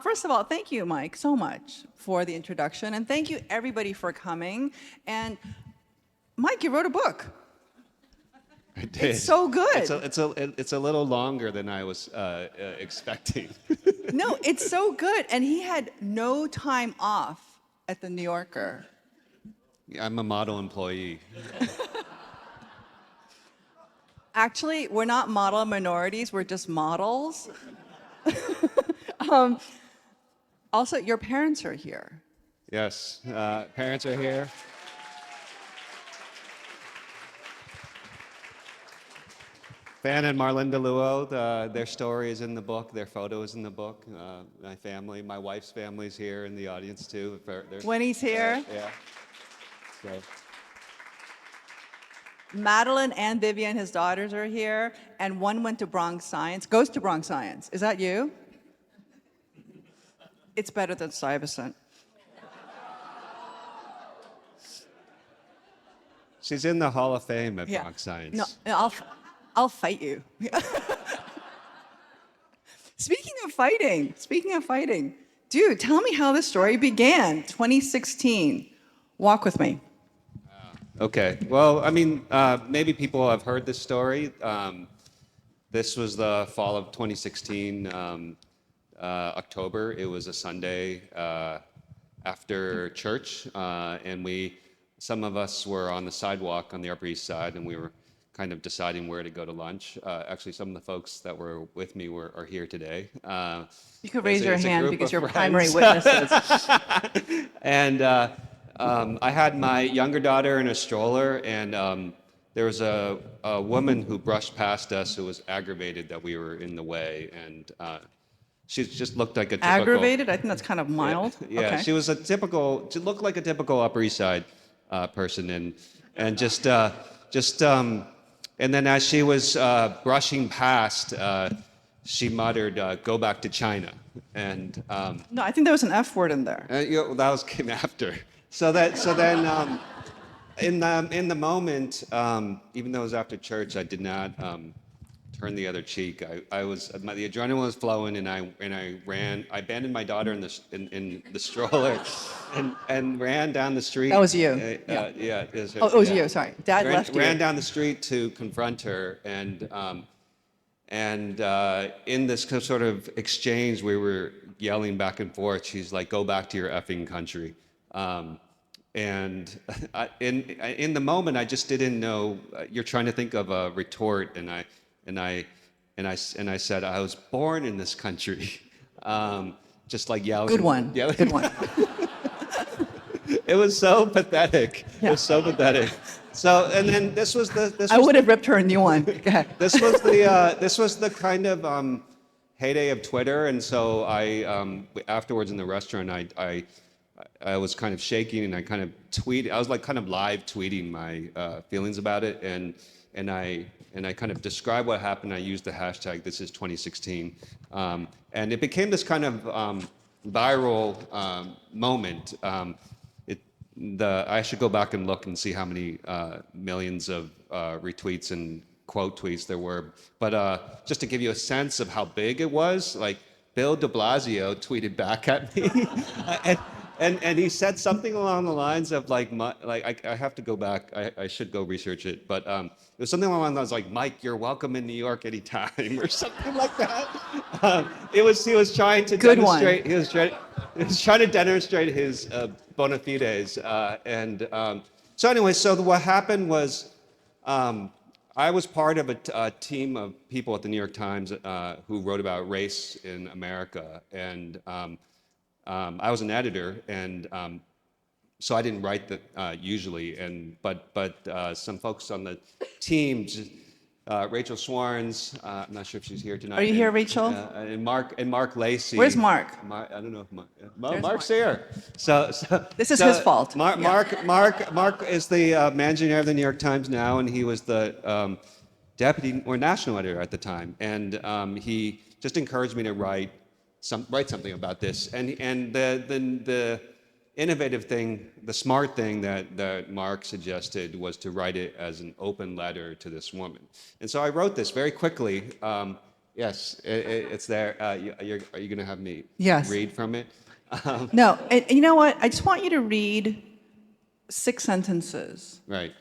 First of all, thank you, Mike, so much for the introduction, and thank you everybody for coming. And Mike, you wrote a book. I did. It's so good. It's a little longer than I was expecting. No, it's so good, and he had no time off at the New Yorker. I'm a model employee. Actually, we're not model minorities, we're just models. Also, your parents are here. Yes, parents are here. Fan and Marilyn Luo, their story is in the book, their photo is in the book. My family, my wife's family's here in the audience too. Winnie's here. Yeah. So. Madeline and Vivian, his daughters, are here, and one went to Bronx Science, goes to Bronx Science. Is that you? It's better than Stuyvesant. She's in the Hall of Fame at Bronx Science. No, I'll fight you. Speaking of fighting, dude, tell me how this story began. 2016. Walk with me. Okay. Well, I mean, maybe people have heard this story. This was the fall of 2016, October. It was a Sunday after church, and some of us were on the sidewalk on the Upper East Side, and we were kind of deciding where to go to lunch. Actually, some of the folks that were with me are here today. You could raise your hand because you're primary witnesses. And I had my younger daughter in a stroller, and there was a woman who brushed past us who was aggravated that we were in the way, and she just looked like a typical... Aggravated? I think that's kind of mild. Yeah, Okay. she looked like a typical Upper East Side person, and and then as she was brushing past, she muttered, "Go back to China," and No, I think there was an F word in there. that came after. So then, in the moment, even though it was after church, I did not turn the other cheek. The adrenaline was flowing, and I ran. I abandoned my daughter in the stroller, and ran down the street. That was you. Yeah. It was her, Oh, it was yeah. you. Sorry, Dad left you. Ran down the street to confront her, and in this sort of exchange, we were yelling back and forth. She's like, "Go back to your effing country." And in the moment, I just didn't know. You're trying to think of a retort, and I said, "I was born in this country," just like yelling. Good one. Yelling. Good one. It was so pathetic. Yeah. It was so pathetic. So, and then this was I would have ripped her a new one. Go ahead. This was the kind of heyday of Twitter, and so I afterwards in the restaurant I was kind of shaking, and I kind of tweeted. I was like kind of live tweeting my feelings about it, and I kind of described what happened. I used the hashtag This is 2016, and it became this kind of viral moment. I should go back and look and see how many millions of retweets and quote tweets there were. But just to give you a sense of how big it was, like Bill de Blasio tweeted back at me, and he said something along the lines of like I have to go back. I should go research it, but it was something along the lines like, "Mike, you're welcome in New York anytime," or something like that. He was trying to Good demonstrate. one. He was trying to demonstrate his bona fides, so anyway, so what happened was I was part of a team of people at the New York Times who wrote about race in America, and I was an editor, and so I didn't write that usually, but some folks on the team. Rachel Swarns, I'm not sure if she's here tonight. Are you here, Rachel? And Mark Lacey. Where's Mark? I don't know if Mark's here. So This is his fault. Mark is the managing editor of the New York Times now, and he was the deputy or national editor at the time. And he just encouraged me to write something about this. And the innovative thing, the smart thing that Mark suggested was to write it as an open letter to this woman. And so I wrote this very quickly Yes, it's there. Are you going to have me Yes. read from it? No, and you know what? I just want you to read 6 sentences Right.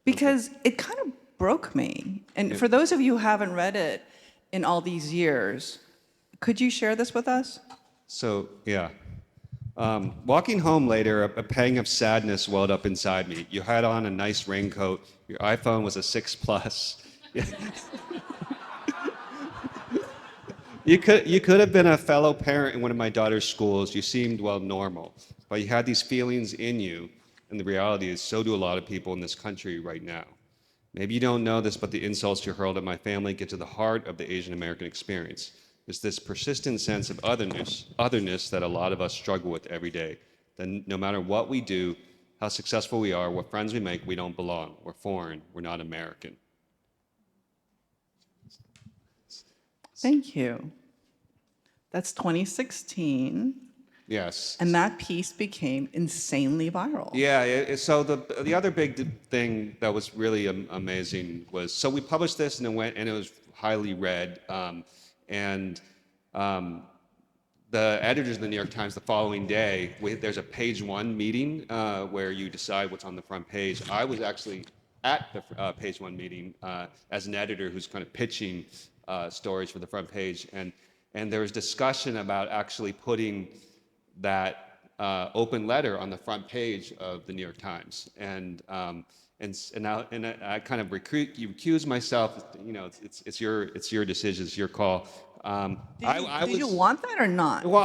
because it kind of broke me. And Yeah. for those of you who haven't read it in all these years, could you share this with us? So, yeah. Walking home later, a pang of sadness welled up inside me. You had on a nice raincoat. Your iPhone was a 6 Plus. You could have been a fellow parent in one of my daughter's schools. You seemed, well, normal. But you had these feelings in you, and the reality is so do a lot of people in this country right now. Maybe you don't know this, but the insults you hurled at my family get to the heart of the Asian American experience. It's this persistent sense of otherness that a lot of us struggle with every day. That no matter what we do, how successful we are, what friends we make, we don't belong. We're foreign. We're not American. Thank you. That's 2016, Yes. and that piece became insanely viral. Yeah. So the other big thing that was really amazing was so we published this and it was highly read, and the editors of the New York Times the following day there's a page one meeting where you decide what's on the front page. I was actually at the page one meeting as an editor who's kind of pitching stories for the front page, and there was discussion about actually putting that open letter on the front page of the New York Times, and I kind of recuse myself. You know, it's your decision, it's your call. Did you want that or not? Well,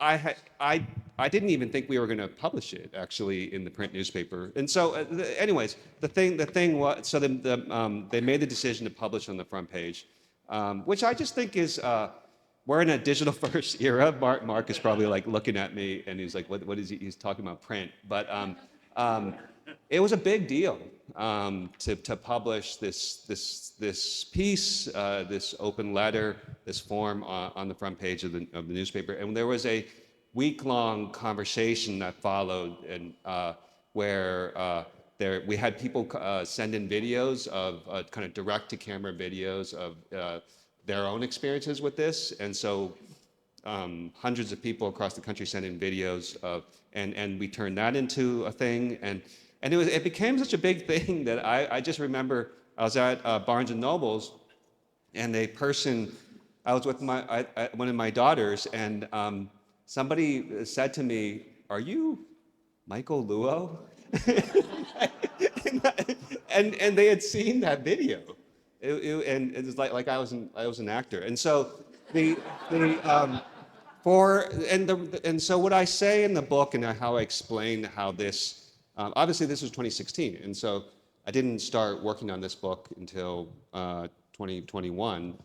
I didn't even think we were going to publish it actually in the print newspaper. And so, anyways, the thing was, so they made the decision to publish on the front page, which I just think is. We're in a digital first era. Mark is probably like looking at me and he's like, what is he? He's talking about print. But it was a big deal to publish this piece, this open letter, this form on the front page of the newspaper. And there was a week-long conversation that followed, and where we had people send in videos of kind of direct-to-camera videos of their own experiences with this, and so hundreds of people across the country sent in videos of, and we turned that into a thing, and it became such a big thing that I just remember I was at Barnes and Nobles, and I was with one of my daughters, and somebody said to me, "Are you Michael Luo?" and they had seen that video. And it was like I was an actor, and so so what I say in the book and how I explain how this obviously this was 2016, and so I didn't start working on this book until 2021,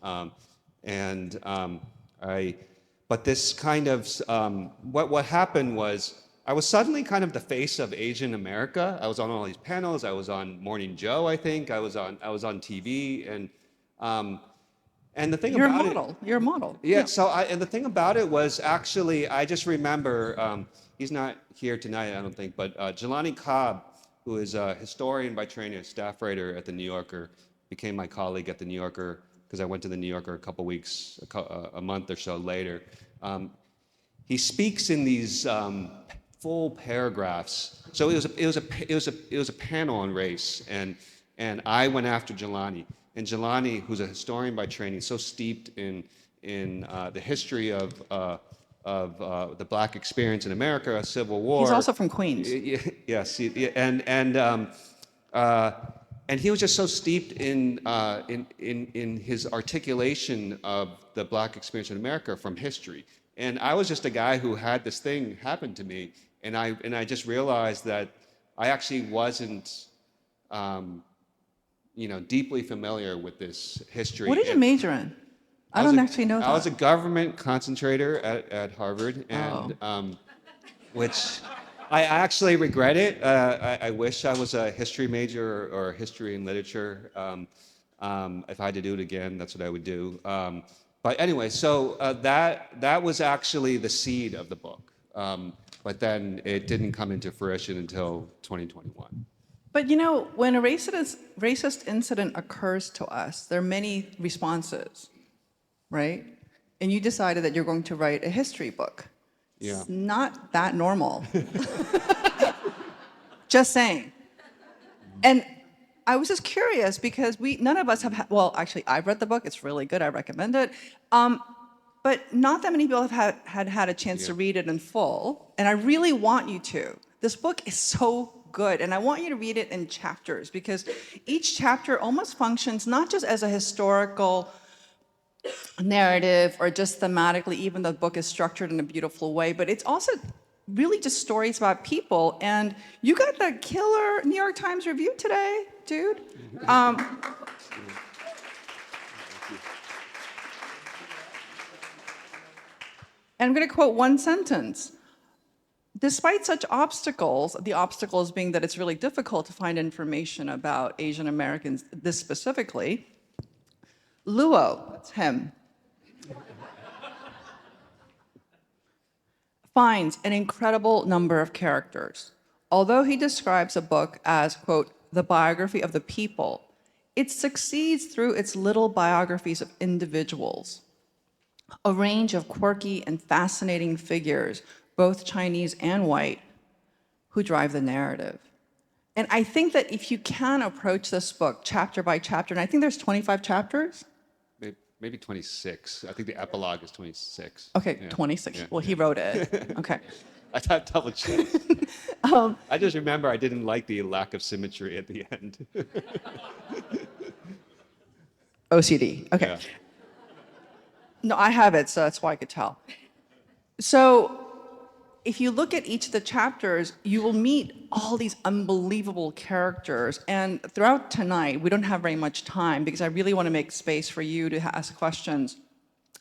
but this kind of what happened was. I was suddenly kind of the face of Asian America. I was on all these panels. I was on Morning Joe, I think. I was on TV, and the thing You're about a model. You're a model. yeah. So and the thing about it was actually I just remember he's not here tonight, I don't think, but Jelani Cobb, who is a historian by training, a staff writer at the New Yorker, became my colleague at the New Yorker because I went to the New Yorker a couple weeks, a month or so later. He speaks in these full paragraphs. So it was a panel on race, and I went after Jelani. And Jelani, who's a historian by training, so steeped in the history of the Black experience in America, Civil War. He's also from Queens. Yes, and he was just so steeped in his articulation of the Black experience in America from history. And I was just a guy who had this thing happen to me, and I just realized that I actually wasn't, deeply familiar with this history. What did you major in? I don't actually know that. I was a government concentrator at Harvard, and which I actually regret it. I wish I was a history major or history and literature. If I had to do it again, that's what I would do. But anyway, so that was actually the seed of the book. But then it didn't come into fruition until 2021. But when a racist incident occurs to us, there are many responses. right? And you decided that you're going to write a history book. Yeah. It's not that normal. Just saying. And I was just curious because none of us have well, actually, I've read the book. It's really good. I recommend it. But not that many people have had a chance to read it in full. And I really want you to. This book is so good. And I want you to read it in chapters because each chapter almost functions not just as a historical narrative or just thematically, even though the book is structured in a beautiful way, but it's also really just stories about people. And you got the killer New York Times review today, dude. And I'm going to quote one sentence. Despite such obstacles, the obstacles being that it's really difficult to find information about Asian Americans, this specifically, Luo, that's him, finds an incredible number of characters. Although he describes a book as, quote, the biography of the people, it succeeds through its little biographies of individuals, a range of quirky and fascinating figures, both Chinese and white, who drive the narrative. And I think that if you can approach this book chapter by chapter, and I think there's 25 chapters. Maybe 26. I think the epilogue is 26. Okay, Yeah. 26. Yeah. Well, he wrote it. Okay. I thought double check. I just remember I didn't like the lack of symmetry at the end. OCD. Okay. Yeah. No, I have it, so that's why I could tell. So if you look at each of the chapters, you will meet all these unbelievable characters. And throughout tonight, we don't have very much time because I really want to make space for you to ask questions.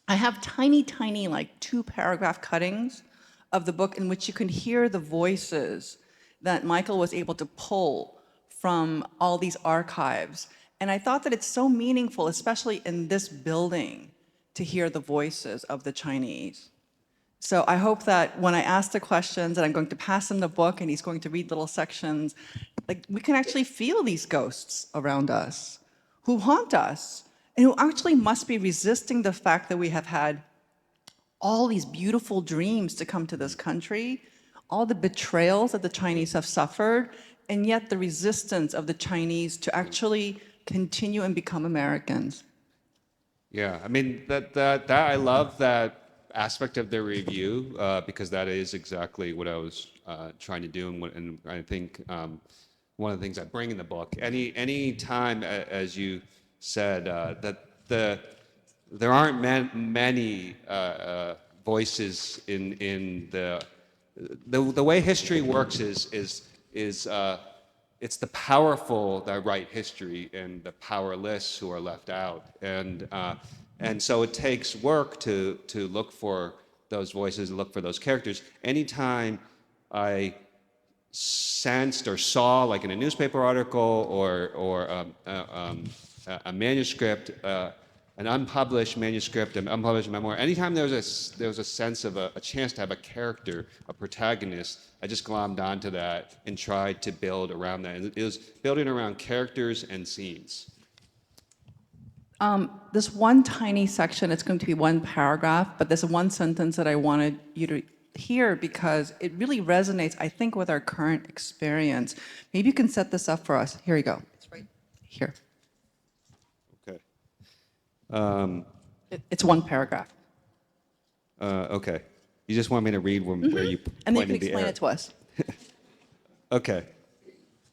I have tiny, like 2-paragraph cuttings of the book in which you can hear the voices that Michael was able to pull from all these archives. And I thought that it's so meaningful, especially in this building, to hear the voices of the Chinese. So I hope that when I ask the questions and I'm going to pass him the book and he's going to read little sections, like we can actually feel these ghosts around us who haunt us and who actually must be resisting the fact that we have had all these beautiful dreams to come to this country, all the betrayals that the Chinese have suffered, and yet the resistance of the Chinese to actually continue and become Americans. Yeah, I mean that I love that aspect of the review because that is exactly what I was trying to do, and I think one of the things I bring in the book. Any time, as you said, that there aren't many voices in the way history works is it's the powerful that write history and the powerless who are left out. And so it takes work to look for those voices, look for those characters. Anytime I sensed or saw, like in a newspaper article or a manuscript, an unpublished manuscript, an unpublished memoir, anytime there was a sense of a chance to have a character, a protagonist, I just glommed onto that and tried to build around that. And it was building around characters and scenes. This one tiny section, it's going to be one paragraph, but there's one sentence that I wanted you to hear because it really resonates, I think, with our current experience. Maybe you can set this up for us. Here you go. It's right here. Okay. It's one paragraph. Okay. You just want me to read where you And then you can pointed the explain arrow. it to us. Okay.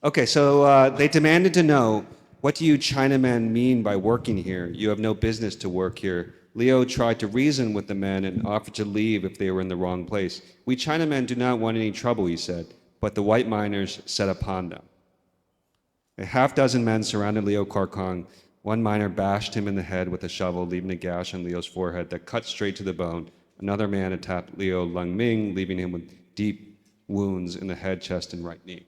Okay, so they demanded to know, what do you Chinamen mean by working here? You have no business to work here. Leo tried to reason with the men and offered to leave if they were in the wrong place. We Chinamen do not want any trouble, he said, but the white miners set upon them. A half-dozen men surrounded Leo Kwarkong. One miner bashed him in the head with a shovel, leaving a gash on Leo's forehead that cut straight to the bone. Another man attacked Leo Lung Ming, leaving him with deep wounds in the head, chest, and right knee.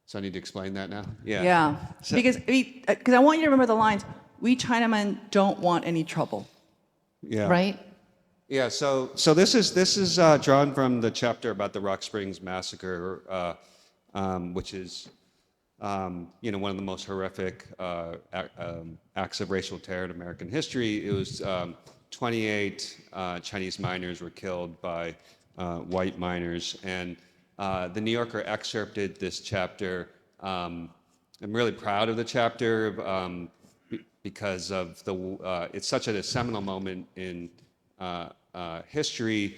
So I need to explain that now? Yeah. So- Because I want you to remember the lines. We Chinamen don't want any trouble. Yeah. Right? Yeah, so this is drawn from the chapter about the Rock Springs Massacre, which is one of the most horrific acts of racial terror in American history. It was 28 Chinese miners were killed by white miners, and the New Yorker excerpted this chapter. I'm really proud of the chapter because of it's such a seminal moment in history.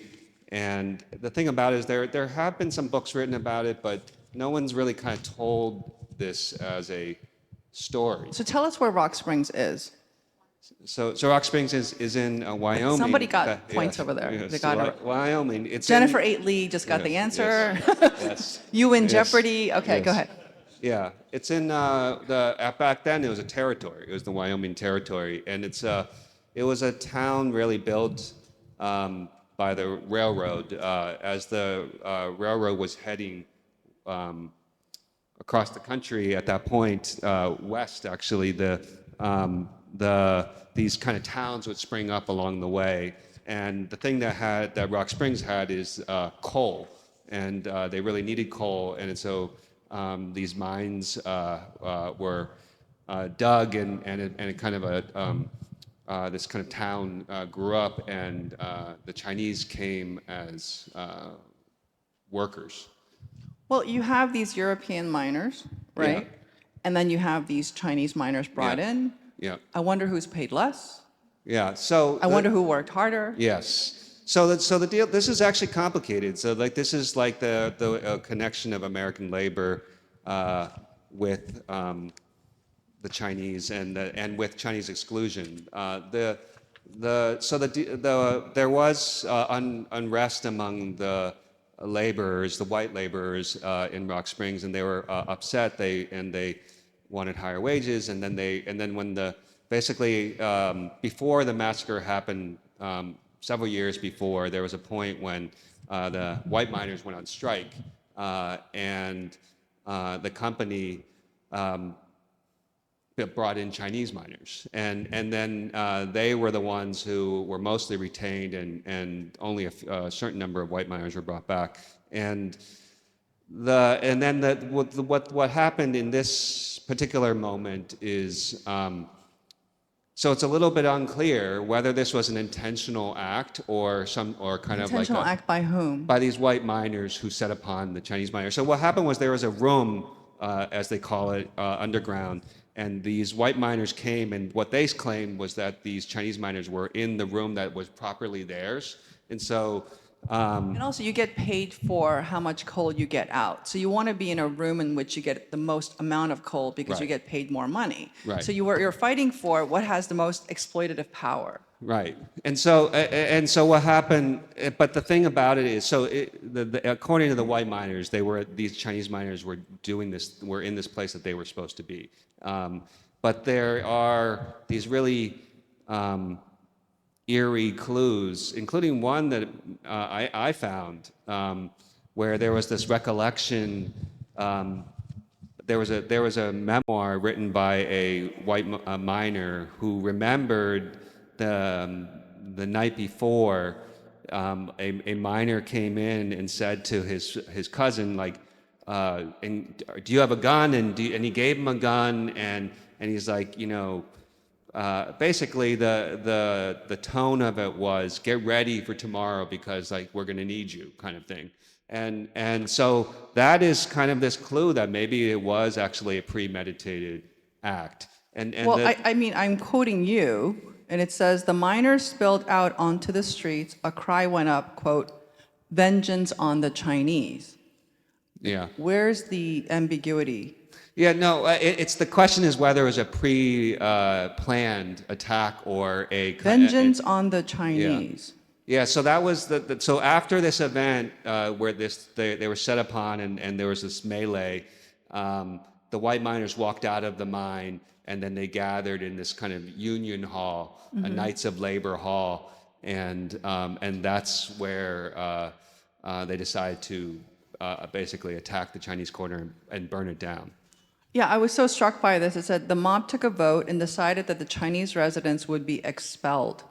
And the thing about it is there have been some books written about it, but no one's really kind of told this as a story. So tell us where Rock Springs is. So Rock Springs is in Wyoming. Somebody got points over there. Yes, They got it. Wyoming. It's Jennifer 8 Lee just got the answer. Yes. You win Yes. Jeopardy. Okay, go ahead. Yeah, it's in back then it was a territory. It was the Wyoming Territory, and it was a town really built by the railroad as the railroad was heading across the country at that point west. Actually, these kind of towns would spring up along the way, and the thing that Rock Springs had is coal, and they really needed coal, and so these mines were dug, and it kind of this kind of town grew up, and the Chinese came as workers. Well, you have these European miners, right? Yeah. And then you have these Chinese miners brought Yeah. in. Yeah. I wonder who's paid less. Yeah. So I wonder who worked harder. Yes. So the deal. This is actually complicated. So this is like the connection of American labor with the Chinese and with Chinese exclusion. There was unrest among the laborers, the white laborers in Rock Springs, and they were upset. They wanted higher wages, and then when basically before the massacre happened, several years before, there was a point when the white miners went on strike, and the company brought in Chinese miners, and then they were the ones who were mostly retained, and only a certain number of white miners were brought back. What happened in this particular moment is so it's a little bit unclear whether this was an intentional act or kind of like Intentional act by whom? by these white miners who set upon the Chinese miners. So what happened was there was a room, as they call it, underground, and these white miners came, and what they claimed was that these Chinese miners were in the room that was properly theirs, and so. And also, you get paid for how much coal you get out. So you want to be in a room in which you get the most amount of coal because you Right. get paid more money. Right. So you're fighting for what has the most exploitative power. Right, and so what happened? But the thing about it is, according to the white miners, these Chinese miners were in this place that they were supposed to be. But there are these really eerie clues, including one that I found, where there was this recollection. There was a memoir written by a white miner who remembered the night before, a miner came in and said to his cousin, like, and do you have a gun? And he gave him a gun, and he's like, basically the tone of it was, get ready for tomorrow because like we're gonna need you, kind of thing. And so that is kind of this clue that maybe it was actually a premeditated act. Well, I mean, I'm quoting you, and it says, the miners spilled out onto the streets. A cry went up, quote, vengeance on the Chinese. Yeah. Where's the ambiguity? Yeah, no, it's the question is whether it was a pre-planned attack or a... Vengeance on the Chinese. Yeah, so that was so after this event where they were set upon and there was this melee, the white miners walked out of the mine, and then they gathered in this kind of union hall, a Knights of Labor hall, and that's where they decided to basically attack the Chinese quarter and burn it down. Yeah, I was so struck by this. It said the mob took a vote and decided that the Chinese residents would be expelled.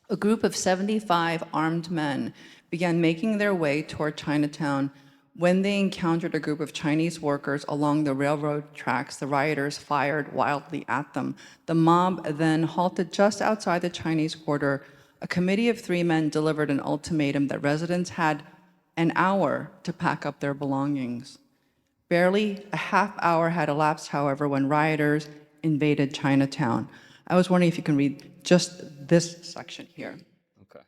A group of 75 armed men began making their way toward Chinatown When they encountered a group of Chinese workers along the railroad tracks, the rioters fired wildly at them. The mob then halted just outside the Chinese quarter. A committee of 3 men delivered an ultimatum that residents had an hour to pack up their belongings. Barely a half hour had elapsed, however, when rioters invaded Chinatown. I was wondering if you can read just this section here, Okay.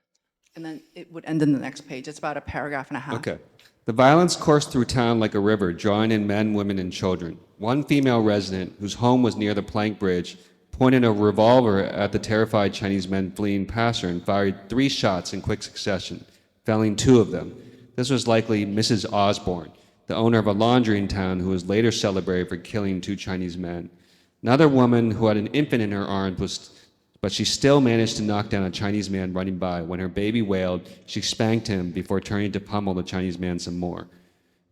and then it would end in the next page. It's about a paragraph and a half. Okay. The violence coursed through town like a river, drawing in men, women, and children. One female resident, whose home was near the plank bridge, pointed a revolver at the terrified Chinese men fleeing past her and fired 3 shots in quick succession, felling 2 of them. This was likely Mrs. Osborne, the owner of a laundry in town who was later celebrated for killing 2 Chinese men. Another woman who had an infant in her arms but she still managed to knock down a Chinese man running by. When her baby wailed, she spanked him before turning to pummel the Chinese man some more.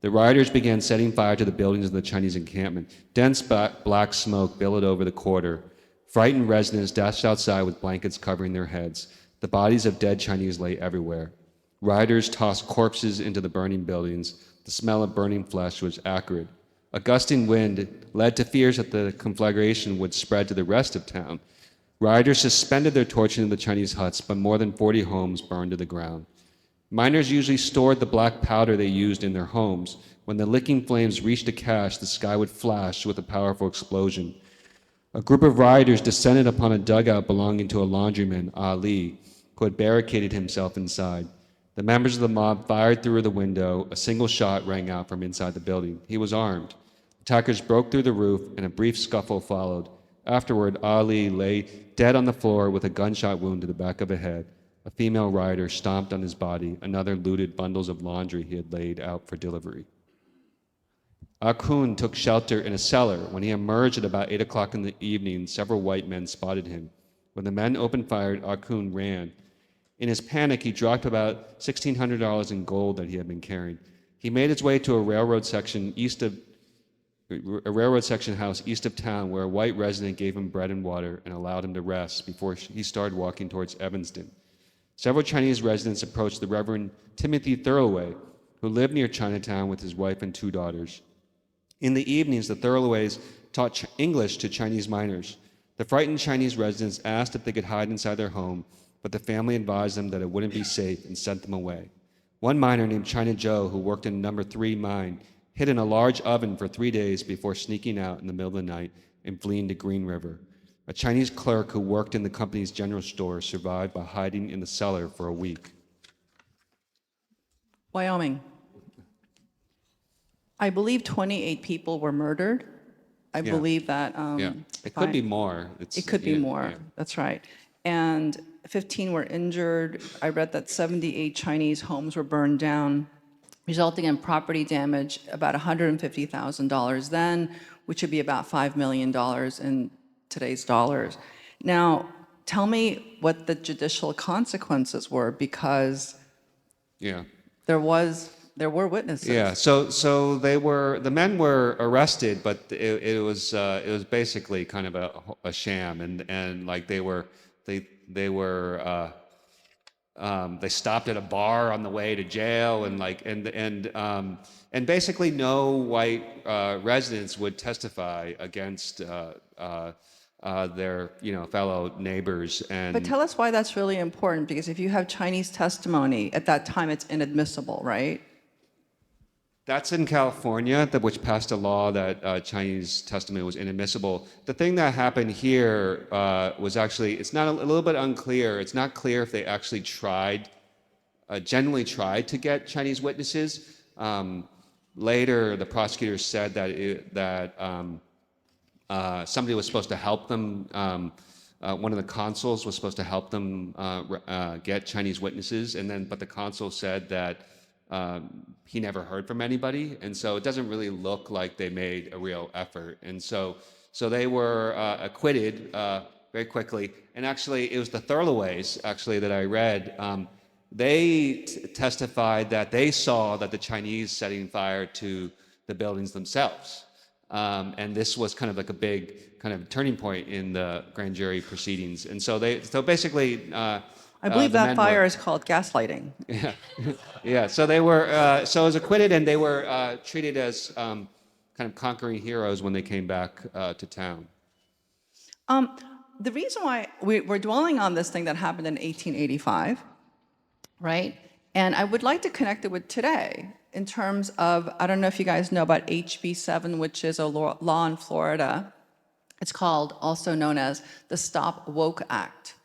The rioters began setting fire to the buildings of the Chinese encampment. Dense black smoke billowed over the quarter. Frightened residents dashed outside with blankets covering their heads. The bodies of dead Chinese lay everywhere. Rioters tossed corpses into the burning buildings. The smell of burning flesh was acrid. A gusting wind led to fears that the conflagration would spread to the rest of town. Rioters suspended their torches into the Chinese huts, but more than 40 homes burned to the ground. Miners usually stored the black powder they used in their homes. When the licking flames reached a cache, the sky would flash with a powerful explosion. A group of rioters descended upon a dugout belonging to a laundryman, Ali, who had barricaded himself inside. The members of the mob fired through the window. A single shot rang out from inside the building. He was armed. Attackers broke through the roof, and a brief scuffle followed. Afterward, Ali lay dead on the floor with a gunshot wound to the back of the head. A female rioter stomped on his body. Another looted bundles of laundry he had laid out for delivery. Akun took shelter in a cellar. When he emerged at about 8 o'clock in the evening, several white men spotted him. When the men opened fire, Akun ran. In his panic, he dropped about $1,600 in gold that he had been carrying. He made his way to a railroad section house east of town, where a white resident gave him bread and water and allowed him to rest before he started walking towards Evanston. Several Chinese residents approached the Reverend Timothy Thurloway, who lived near Chinatown with his wife and 2 daughters. In the evenings, the Thurloways taught English to Chinese miners. The frightened Chinese residents asked if they could hide inside their home, but the family advised them that it wouldn't be safe and sent them away. One miner named China Joe, who worked in number 3 mine, hid in a large oven for 3 days before sneaking out in the middle of the night and fleeing to Green River. A Chinese clerk who worked in the company's general store survived by hiding in the cellar for a week. Wyoming. I believe 28 people were murdered. I believe that. It could be more. It could be more. Yeah. That's right. And 15 were injured. I read that 78 Chinese homes were burned down, resulting in property damage about $150,000 then, which would be about $5 million in today's dollars. Now, tell me what the judicial consequences were, because there were witnesses. Yeah. So the men were arrested, but it was basically kind of a sham, and like they stopped at a bar on the way to jail, and basically no white residents would testify against their fellow neighbors. But tell us why that's really important, because if you have Chinese testimony at that time, it's inadmissible, right? That's in California, which passed a law that Chinese testimony was inadmissible. The thing that happened here was actually, it's not a little bit unclear. It's not clear if they actually genuinely tried to get Chinese witnesses. Later, the prosecutors said that somebody was supposed to help them. One of the consuls was supposed to help them get Chinese witnesses, but the consul said that he never heard from anybody, and so it doesn't really look like they made a real effort. And so they were acquitted very quickly. And actually, it was the Thurloways actually that I read. They testified that they saw that the Chinese setting fire to the buildings themselves. And this was kind of like a big kind of turning point in the grand jury proceedings. And so basically, I believe the that men fire were. is called gaslighting. Yeah, yeah. So they were. So it was acquitted, and they were treated as kind of conquering heroes when they came back to town. Um, the reason why we're dwelling on this thing that happened in 1885, right? And I would like to connect it with today in terms of, I don't know if you guys know about HB 7, which is a law in Florida. It's called, also known as the Stop Woke Act.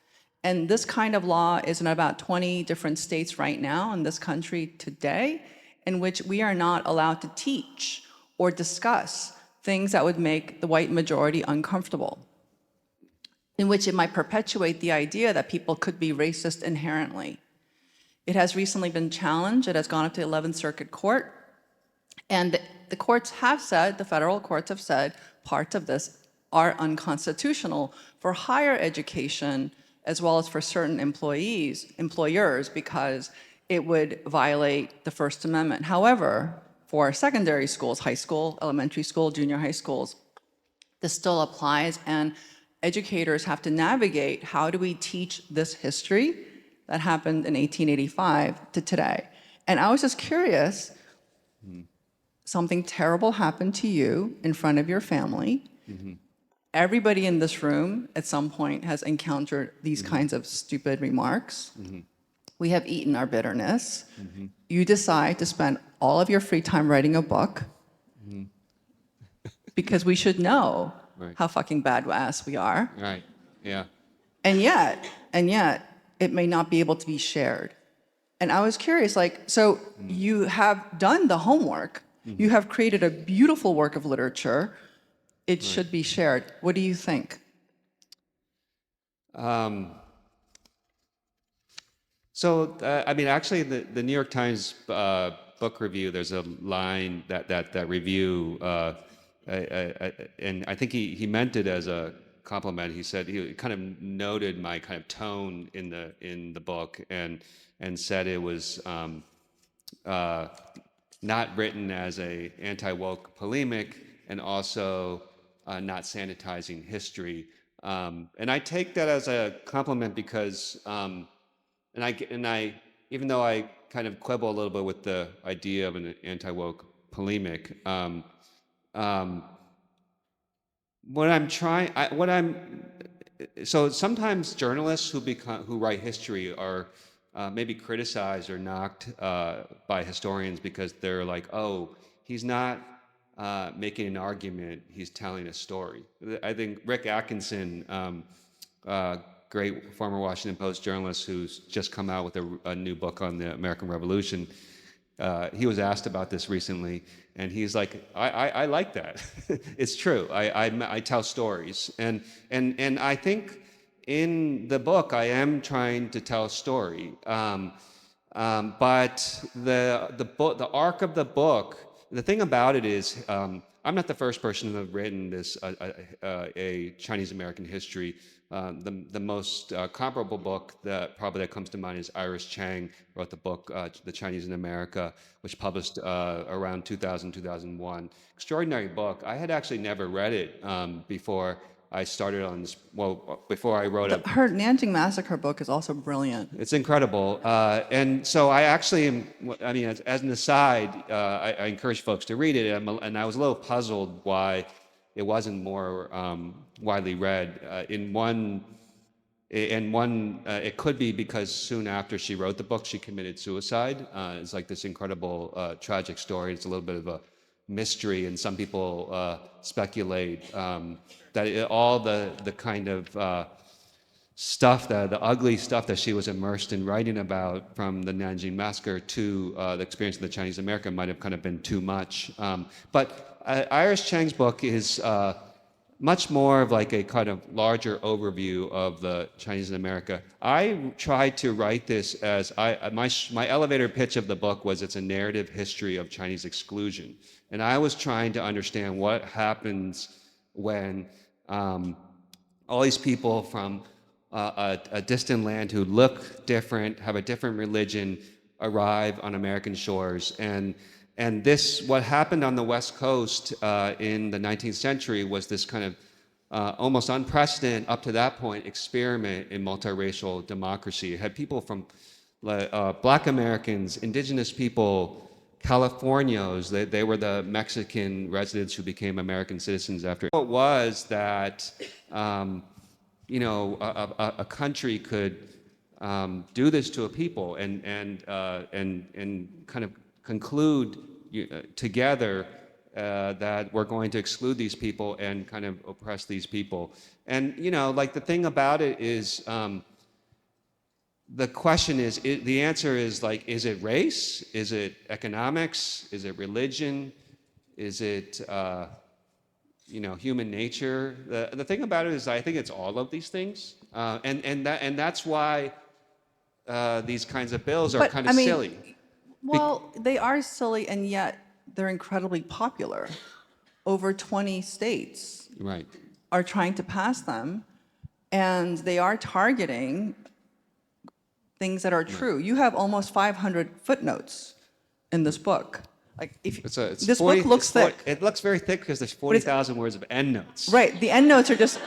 And this kind of law is in about 20 different states right now in this country today, in which we are not allowed to teach or discuss things that would make the white majority uncomfortable, in which it might perpetuate the idea that people could be racist inherently. It has recently been challenged. It has gone up to 11th Circuit Court. And the courts have said, the federal courts have said, parts of this are unconstitutional for higher education as well as for certain employers, because it would violate the First Amendment. However, for secondary schools, high school, elementary school, junior high schools, this still applies, and educators have to navigate how do we teach this history that happened in 1885 to today. And I was just curious, something terrible happened to you in front of your family. Everybody in this room at some point has encountered these kinds of stupid remarks. We have eaten our bitterness. You decide to spend all of your free time writing a book because we should know Right. how fucking badass we are. Right. Yeah. And yet, it may not be able to be shared. And I was curious, like, so you have done the homework. You have created a beautiful work of literature. It should be shared. What do you think? I mean, actually, the New York Times book review, there's a line that review, and I think he meant it as a compliment. He said he kind of noted my kind of tone in the book, and said it was not written as a anti-woke polemic, and also not sanitizing history. And I take that as a compliment because, and I, even though I kind of quibble a little bit with the idea of an anti-woke polemic, so sometimes journalists who write history are maybe criticized or knocked by historians because they're like, oh, he's not making an argument, he's telling a story. I think Rick Atkinson, great former Washington Post journalist who's just come out with a new book on the American Revolution, he was asked about this recently, and he's like, I like that. It's true. I tell stories, and I think in the book I am trying to tell a story, but the arc of the book. The thing about it is, I'm not the first person to have written this a Chinese American history. The most comparable book that comes to mind is Iris Chang wrote the book The Chinese in America, which published around 2000, 2001. Extraordinary book. I had actually never read it before I started on this. Well, before I wrote it. Her Nanjing Massacre book is also brilliant. It's incredible. And so I actually, I mean, as an aside, I encourage folks to read it. And I was a little puzzled why it wasn't more widely read. It could be because soon after she wrote the book, she committed suicide. It's like this incredible tragic story. It's a little bit of a mystery, and some people speculate that all the kind of stuff, the ugly stuff that she was immersed in writing about, from the Nanjing Massacre to the experience of the Chinese American, might have kind of been too much. But Iris Chang's book is much more of like a kind of larger overview of the Chinese in America. I tried to write this as my elevator pitch of the book was it's a narrative history of Chinese exclusion, and I was trying to understand what happens when all these people from a distant land who look different, have a different religion, arrive on American shores. And this, what happened on the West Coast in the 19th century was this kind of almost unprecedented up to that point experiment in multiracial democracy. It had people from Black Americans, indigenous people, Californios. They were the Mexican residents who became American citizens after. It was that a country could do this to a people and kind of conclude together that we're going to exclude these people and kind of oppress these people. And like the thing about it is, the question is, the answer is like, is it race? Is it economics? Is it religion? Is it human nature? The thing about it is, I think it's all of these things, and that's why these kinds of bills are kind of silly. Well, they are silly, and yet they're incredibly popular. Over 20 states Right. are trying to pass them, and they are targeting things that are true. You have almost 500 footnotes in this book. Like, if this book looks thick. It looks very thick because there's 40,000 words of endnotes. Right. The endnotes are just.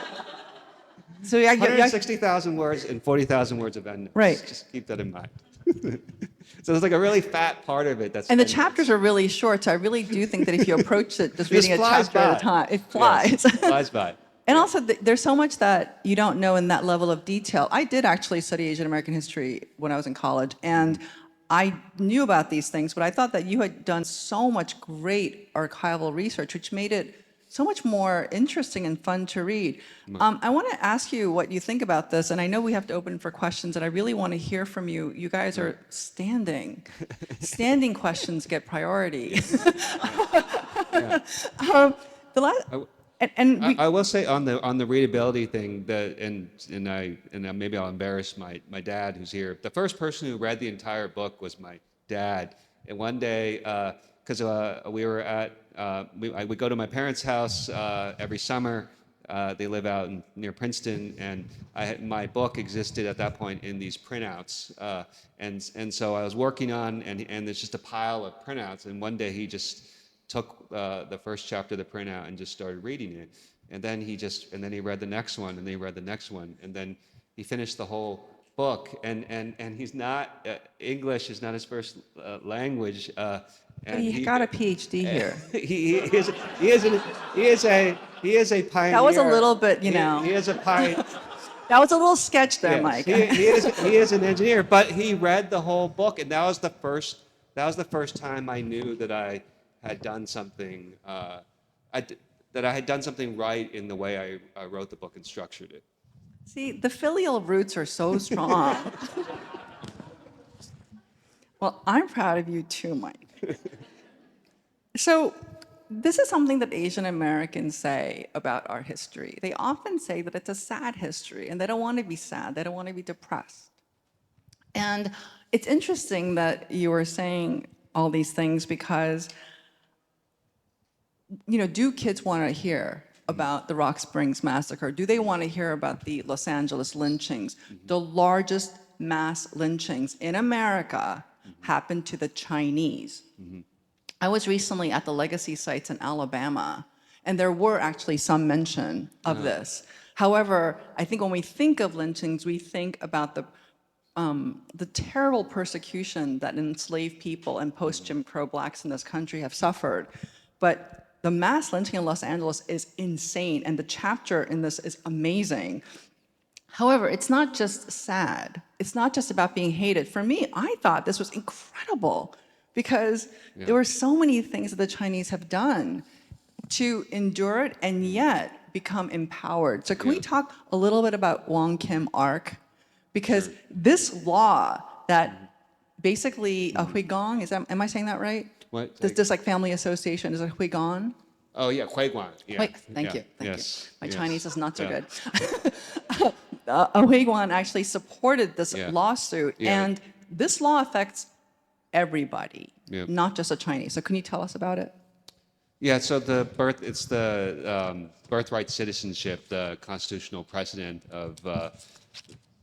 So yeah, 160,000 words and 40,000 words of endnotes. Right. Just keep that in mind. So there's like a really fat part of it that's. And the endnotes. chapters are really short, so I really do think that if you approach it just reading a flies chapter at by. a time, it flies. Yes, it flies by. And also, there's so much that you don't know in that level of detail. I did actually study Asian American history when I was in college, and I knew about these things, but I thought that you had done so much great archival research, which made it so much more interesting and fun to read. I want to ask you what you think about this, and I know we have to open for questions, and I really want to hear from you. You guys are standing. Standing questions get priority. The last. I will say on the readability thing that and maybe I'll embarrass my dad who's here. The first person who read the entire book was my dad. And one day, because we were at I would go to my parents' house every summer. They live out near Princeton, and my book existed at that point in these printouts. And so I was working on and there's just a pile of printouts. And one day he just took the first chapter of the printout and just started reading it, and then he read the next one, and then he read the next one, and then he finished the whole book. And he's not English is not his first language. And he got a PhD here. He is a pioneer. That was a little bit, He is a pioneer. That was a little sketch there, Yes, Mike. he is an engineer, but he read the whole book, and that was the first time I knew that I had done something that I had done something right in the way I wrote the book and structured it. See, the filial roots are so strong. Well, I'm proud of you too, Mike. So this is something that Asian Americans say about our history. They often say that it's a sad history, and they don't want to be sad. They don't want to be depressed. And it's interesting that you were saying all these things because do kids want to hear about the Rock Springs Massacre? Do they want to hear about the Los Angeles lynchings? The largest mass lynchings in America happened to the Chinese. I was recently at the legacy sites in Alabama, and there were actually some mention of this. However, I think when we think of lynchings, we think about the terrible persecution that enslaved people and post-Jim Crow blacks in this country have suffered. But the mass lynching in Los Angeles is insane, and the chapter in this is amazing. However, it's not just sad. It's not just about being hated. For me, I thought this was incredible because there were so many things that the Chinese have done to endure it and yet become empowered. So can we talk a little bit about Wong Kim Ark? Because this law that basically a Huigong, am I saying that right? What? This like family association is a Huigong? Oh yeah, Huiguan. Yeah. Thank you. Yes. My yes. Chinese is not so Yeah. good. A Huiguan actually supported this lawsuit, and this law affects everybody, not just the Chinese. So can you tell us about it? Yeah, so it's the birthright citizenship, the constitutional precedent of.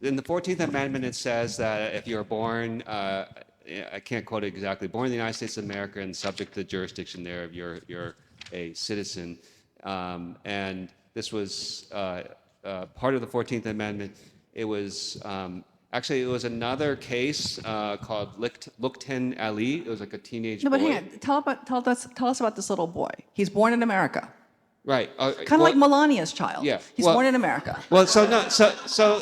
In the 14th Amendment, it says that if you're born, I can't quote it exactly, born in the United States of America and subject to the jurisdiction thereof, you're a citizen. And this was part of the 14th Amendment. It was actually, it was another case called Lukten Ali. It was like a teenage No, but boy. hang on. Tell us about this little boy. He's born in America. Right. Kind of like Melania's child. Yeah. He's Well, born in America. Well, so no,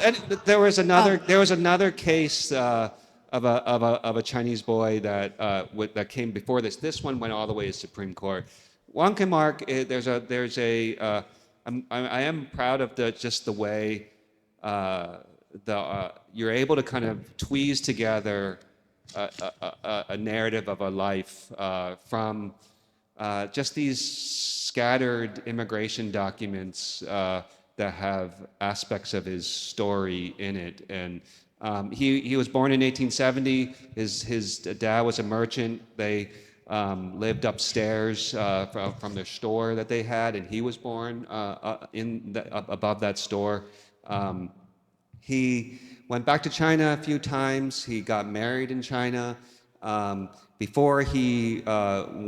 and there was another case of a Chinese boy that came before this. This one went all the way to Supreme Court. Wong Kim Ark, I am proud of just the way you're able to kind of tweeze together a narrative of a life from just these scattered immigration documents that have aspects of his story in it. And he was born in 1870. His dad was a merchant. They lived upstairs from their store that they had, and he was born above that store. He went back to China a few times. He got married in China. Before he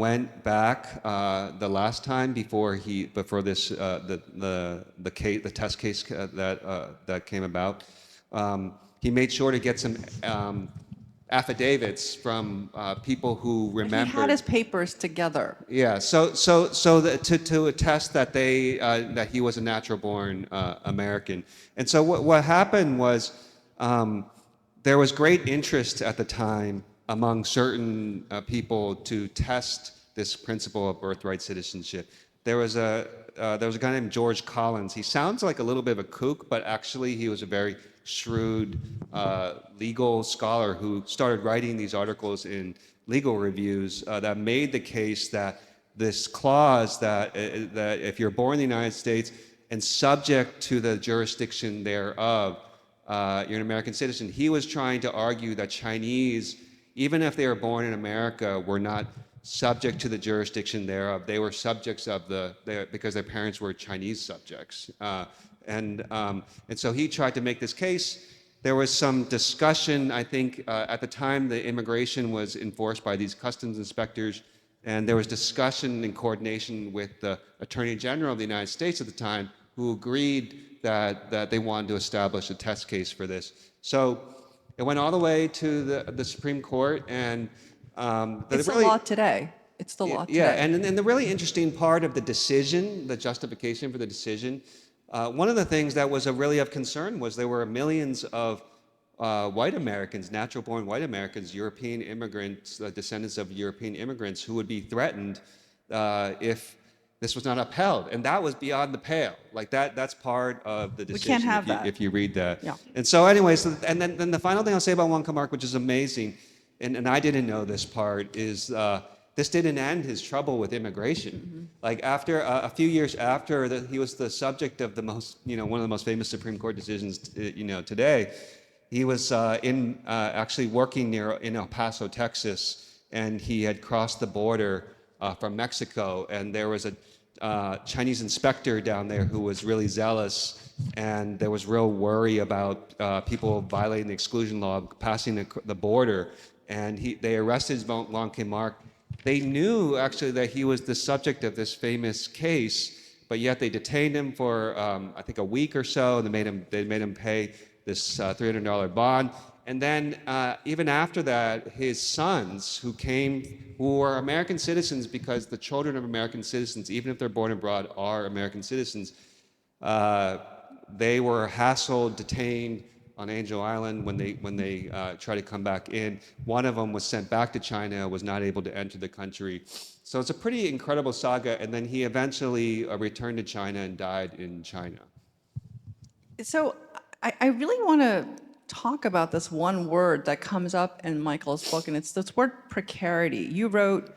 went back the last time, before this the test case that came about, he made sure to get some affidavits from people who remembered. He had his papers together. Yeah, to attest that that he was a natural-born American. And so what happened was there was great interest at the time among certain people to test this principle of birthright citizenship. There was a guy named George Collins. He sounds like a little bit of a kook, but actually he was a very shrewd legal scholar who started writing these articles in legal reviews that made the case that this clause that if you're born in the United States and subject to the jurisdiction thereof, you're an American citizen. He was trying to argue that Chinese, even if they were born in America, were not subject to the jurisdiction thereof. They were subjects of because their parents were Chinese subjects. And so he tried to make this case. There was some discussion, I think, at the time the immigration was enforced by these customs inspectors, and there was discussion in coordination with the Attorney General of the United States at the time, who agreed that they wanted to establish a test case for this. So it went all the way to the Supreme Court, and It's the law today. It's the law today. Yeah, and the really interesting part of the decision, the justification for the decision, one of the things that was really of concern was there were millions of white Americans, natural-born white Americans, European immigrants, descendants of European immigrants, who would be threatened if this was not upheld, and that was beyond the pale. Like that's part of the decision. We can't have that. If you read that. Yeah. And so, anyways, and then the final thing I'll say about Wong Kim Ark, which is amazing, and I didn't know this part, is this didn't end his trouble with immigration. Mm-hmm. Like after a few years after he was the subject of the most, one of the most famous Supreme Court decisions, today. He was actually working in El Paso, Texas, and he had crossed the border from Mexico, and there was a Chinese inspector down there who was really zealous, and there was real worry about people violating the exclusion law, passing the border, and they arrested Wong Kim Ark. They knew actually that he was the subject of this famous case, but yet they detained him for I think a week or so. They made him pay this $300 bond. And then even after that, his sons, who were American citizens, because the children of American citizens, even if they're born abroad, are American citizens, they were hassled, detained on Angel Island when they tried to come back in. One of them was sent back to China, was not able to enter the country. So it's a pretty incredible saga. And then he eventually returned to China and died in China. So I really want to talk about this one word that comes up in Michael's book, and it's this word precarity. You wrote,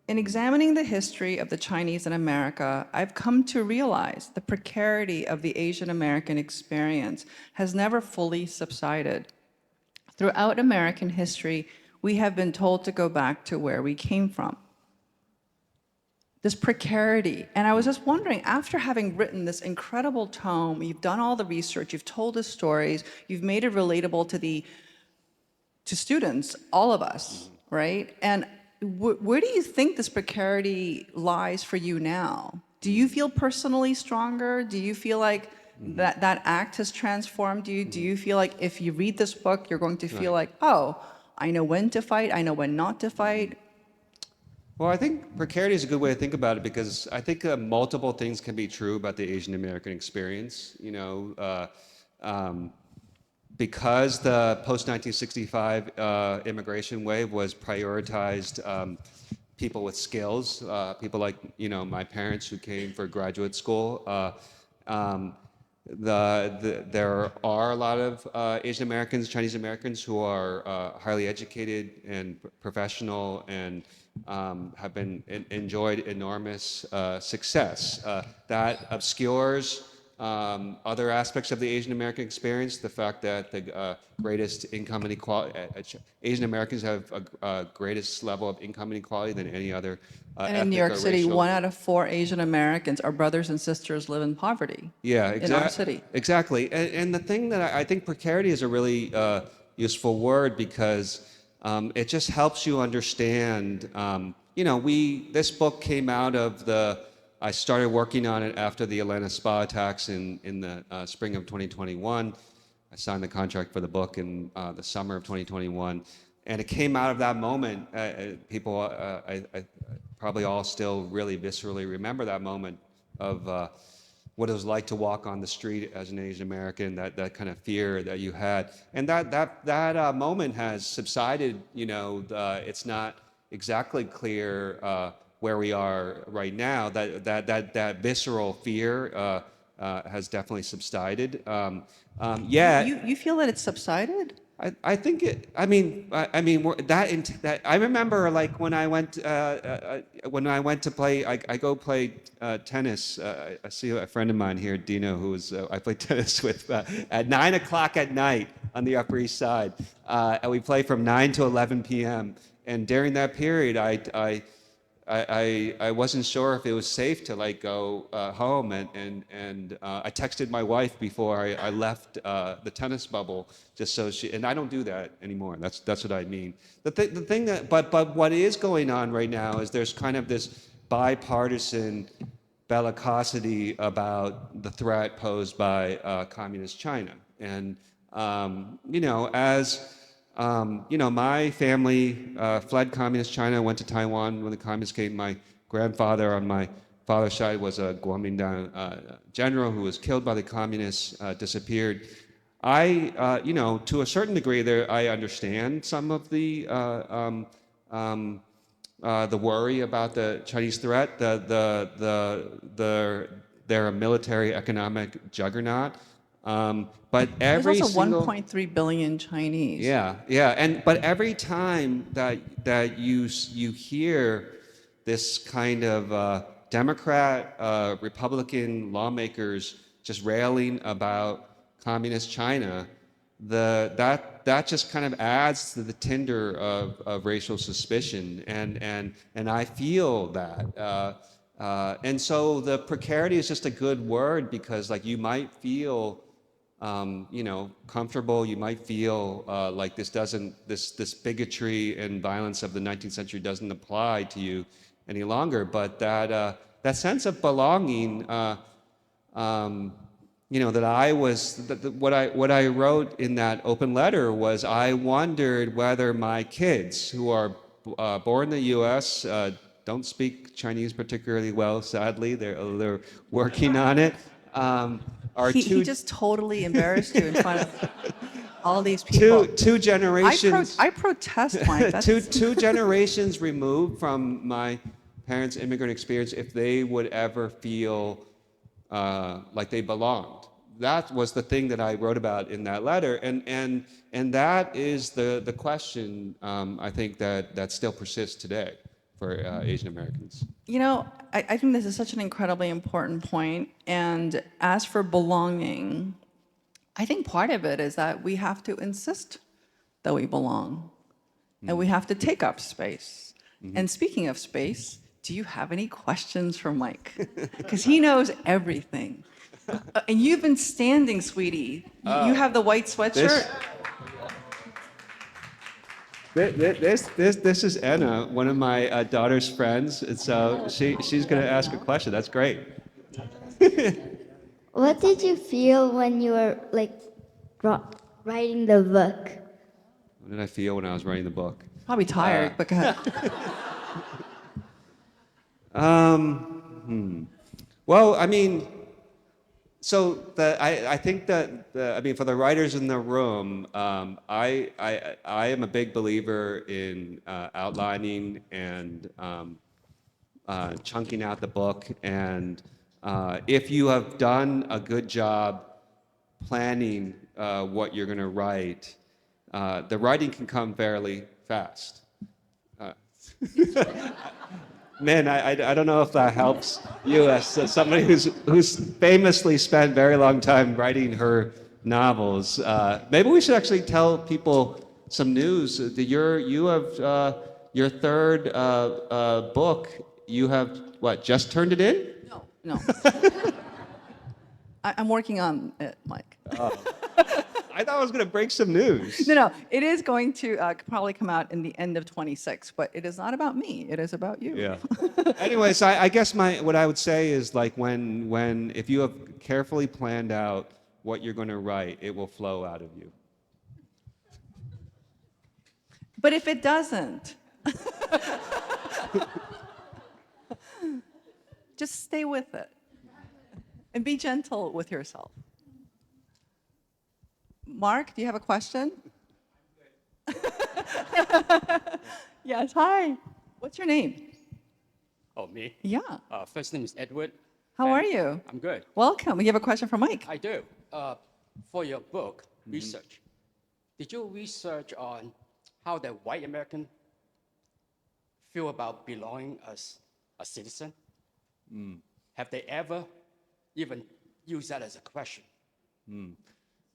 "In examining the history of the Chinese in America, I've come to realize the precarity of the Asian American experience has never fully subsided. Throughout American history, we have been told to go back to where we came from." This precarity. And I was just wondering, after having written this incredible tome, you've done all the research, you've told us stories, you've made it relatable to students, all of us, right? And where do you think this precarity lies for you now? Do you feel personally stronger? Do you feel like that act has transformed you? Do you feel like if you read this book, you're going to feel like, oh, I know when to fight, I know when not to fight? Well, I think precarity is a good way to think about it because I think multiple things can be true about the Asian American experience. Because the post 1965 immigration wave was prioritized people with skills, people like my parents who came for graduate school. Um, there are a lot of Asian Americans, Chinese Americans who are highly educated and professional and have been enjoyed enormous success. That obscures other aspects of the Asian American experience, the fact that the greatest income inequality, Asian Americans have a greatest level of income inequality than any other And in New ethnic York or City, racial. 1 out of 4 Asian Americans, our brothers and sisters, live in poverty. Yeah, In our city. exactly. And the thing that I think precarity is a really useful word because it just helps you understand. This book came out of I started working on it after the Atlanta spa attacks in the spring of 2021. I signed the contract for the book in the summer of 2021. And it came out of that moment. People, I probably all still really viscerally remember that moment of what it was like to walk on the street as an Asian American, that kind of fear that you had. And that moment has subsided. It's not exactly clear where we are right now. That visceral fear has definitely subsided. Yet, You feel that it's subsided? I think it. That I remember like when I went to play. I go play tennis. I see a friend of mine here, Dino, I play tennis with at 9 o'clock at night on the Upper East Side, and we play from 9 to 11 p.m. And during that period, I wasn't sure if it was safe to go home, and I texted my wife before I left the tennis bubble, just so and I don't do that anymore. That's what I mean. The thing but what is going on right now is there's kind of this bipartisan bellicosity about the threat posed by communist China, and my family fled communist China, went to Taiwan when the communists came. My grandfather on my father's side was a Kuomintang general who was killed by the communists, disappeared. To a certain degree, I understand some of the worry about the Chinese threat. They're a military economic juggernaut. But There's every also single 1.3 billion Chinese. Yeah, but every time that you hear this kind of Democrat, Republican lawmakers just railing about communist China, that just kind of adds to the tinder of racial suspicion, and I feel that, and so the precarity is just a good word because you might feel comfortable. You might feel like this bigotry and violence of the 19th century doesn't apply to you any longer. But that sense of belonging, what I wrote in that open letter was I wondered whether my kids who are born in the U.S. Don't speak Chinese particularly well. Sadly, they're working on it. He just totally embarrassed you in front of all these people. Two generations. I protest, Mike. Two generations removed from my parents' immigrant experience, if they would ever feel like they belonged. That was the thing that I wrote about in that letter, and that is the question I think that still persists today for Asian Americans. I think this is such an incredibly important point. And as for belonging, I think part of it is that we have to insist that we belong, and we have to take up space. Mm-hmm. And speaking of space, do you have any questions for Mike? Because he knows everything. And you've been standing, sweetie. You have the white sweatshirt. This is Anna, one of my daughter's friends, and so she's going to ask a question. That's great. What did you feel when you were like writing the book? What did I feel when I was writing the book? Probably tired, but go ahead. Well, I mean, so I think that I mean for the writers in the room, I am a big believer in outlining and chunking out the book, and if you have done a good job planning what you're going to write, the writing can come fairly fast. Man, I don't know if that helps you as somebody who's famously spent very long time writing her novels. Maybe we should actually tell people some news. You have your third book. You have what? Just turned it in? No. I'm working on it, Mike. I thought I was going to break some news. No. It is going to probably come out in the end of 26, but it is not about me. It is about you. Yeah. Anyways, I guess what I would say is like when if you have carefully planned out what you're going to write, it will flow out of you. But if it doesn't, just stay with it and be gentle with yourself. Mark, do you have a question? Yes, hi. What's your name? Oh, me? Yeah. First name is Edward. How And are you? I'm good. Welcome. You have a question for Mike? I do. For your book, research, did you research on how the white American feel about belonging as a citizen? Have they ever even used that as a question?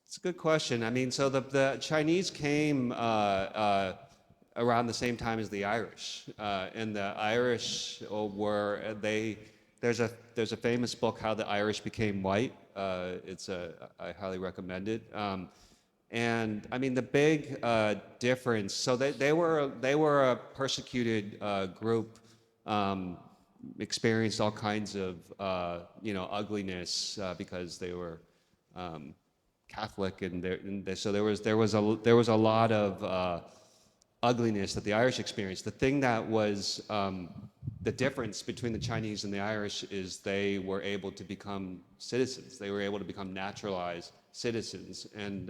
It's a good question. I mean, so the Chinese came around the same time as the Irish, and the Irish there's a famous book, How the Irish Became White. I highly recommend it. And I mean the big difference. So they were a persecuted group, experienced all kinds of ugliness because they were Catholic, so there was a lot of ugliness that the Irish experienced. The thing that was the difference between the Chinese and the Irish is they were able to become citizens. They were able to become naturalized citizens, and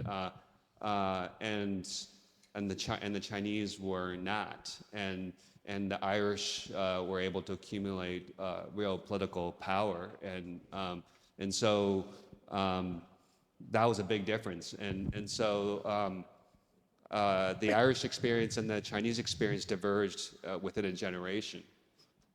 the Chinese were not, and the Irish were able to accumulate real political power, and so. That was a big difference, and so the Irish experience and the Chinese experience diverged within a generation.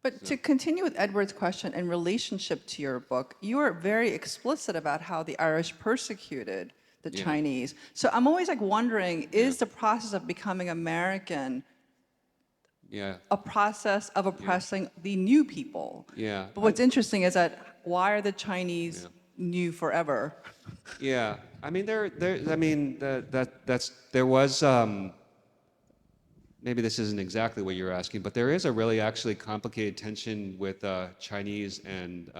But to continue with Edward's question in relationship to your book, you are very explicit about how the Irish persecuted the Chinese. So I'm always like wondering, is the process of becoming American a process of oppressing the new people? Yeah. But what's interesting is that why are the Chinese new forever? Yeah, I mean there was maybe this isn't exactly what you're asking, but there is a really actually complicated tension with Chinese and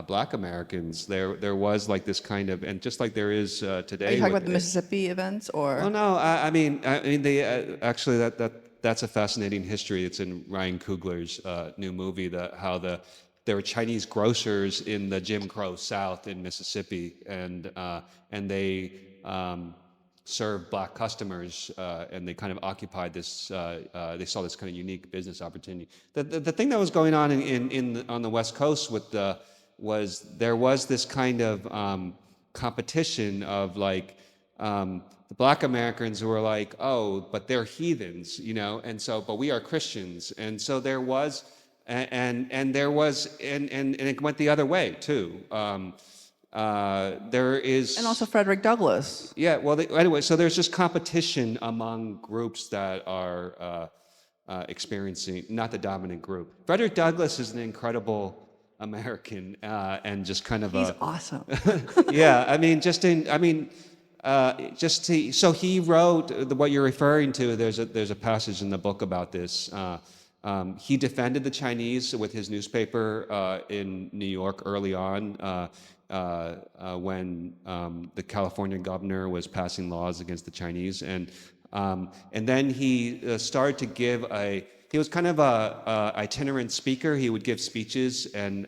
Black Americans. There was like this kind of, and just like there is today. Are you talking about the Mississippi events, or? Well, no, I mean they actually that's a fascinating history. It's in Ryan Coogler's new movie, there were Chinese grocers in the Jim Crow South in Mississippi, and they served Black customers, and they kind of occupied this. They saw this kind of unique business opportunity. The thing that was going on on the West Coast was there was this kind of competition of like the Black Americans who were like, oh, but they're heathens, and so but we are Christians, and so there was. And it went the other way too. There is, and also Frederick Douglass. Yeah. Well, anyway, so there's just competition among groups that are experiencing, not the dominant group. Frederick Douglass is an incredible American, and just kind of He's awesome. yeah. I mean, So he wrote what you're referring to. There's a passage in the book about this. He defended the Chinese with his newspaper in New York early on when the California governor was passing laws against the Chinese, and then he started to give he was kind of a itinerant speaker. He would give speeches, and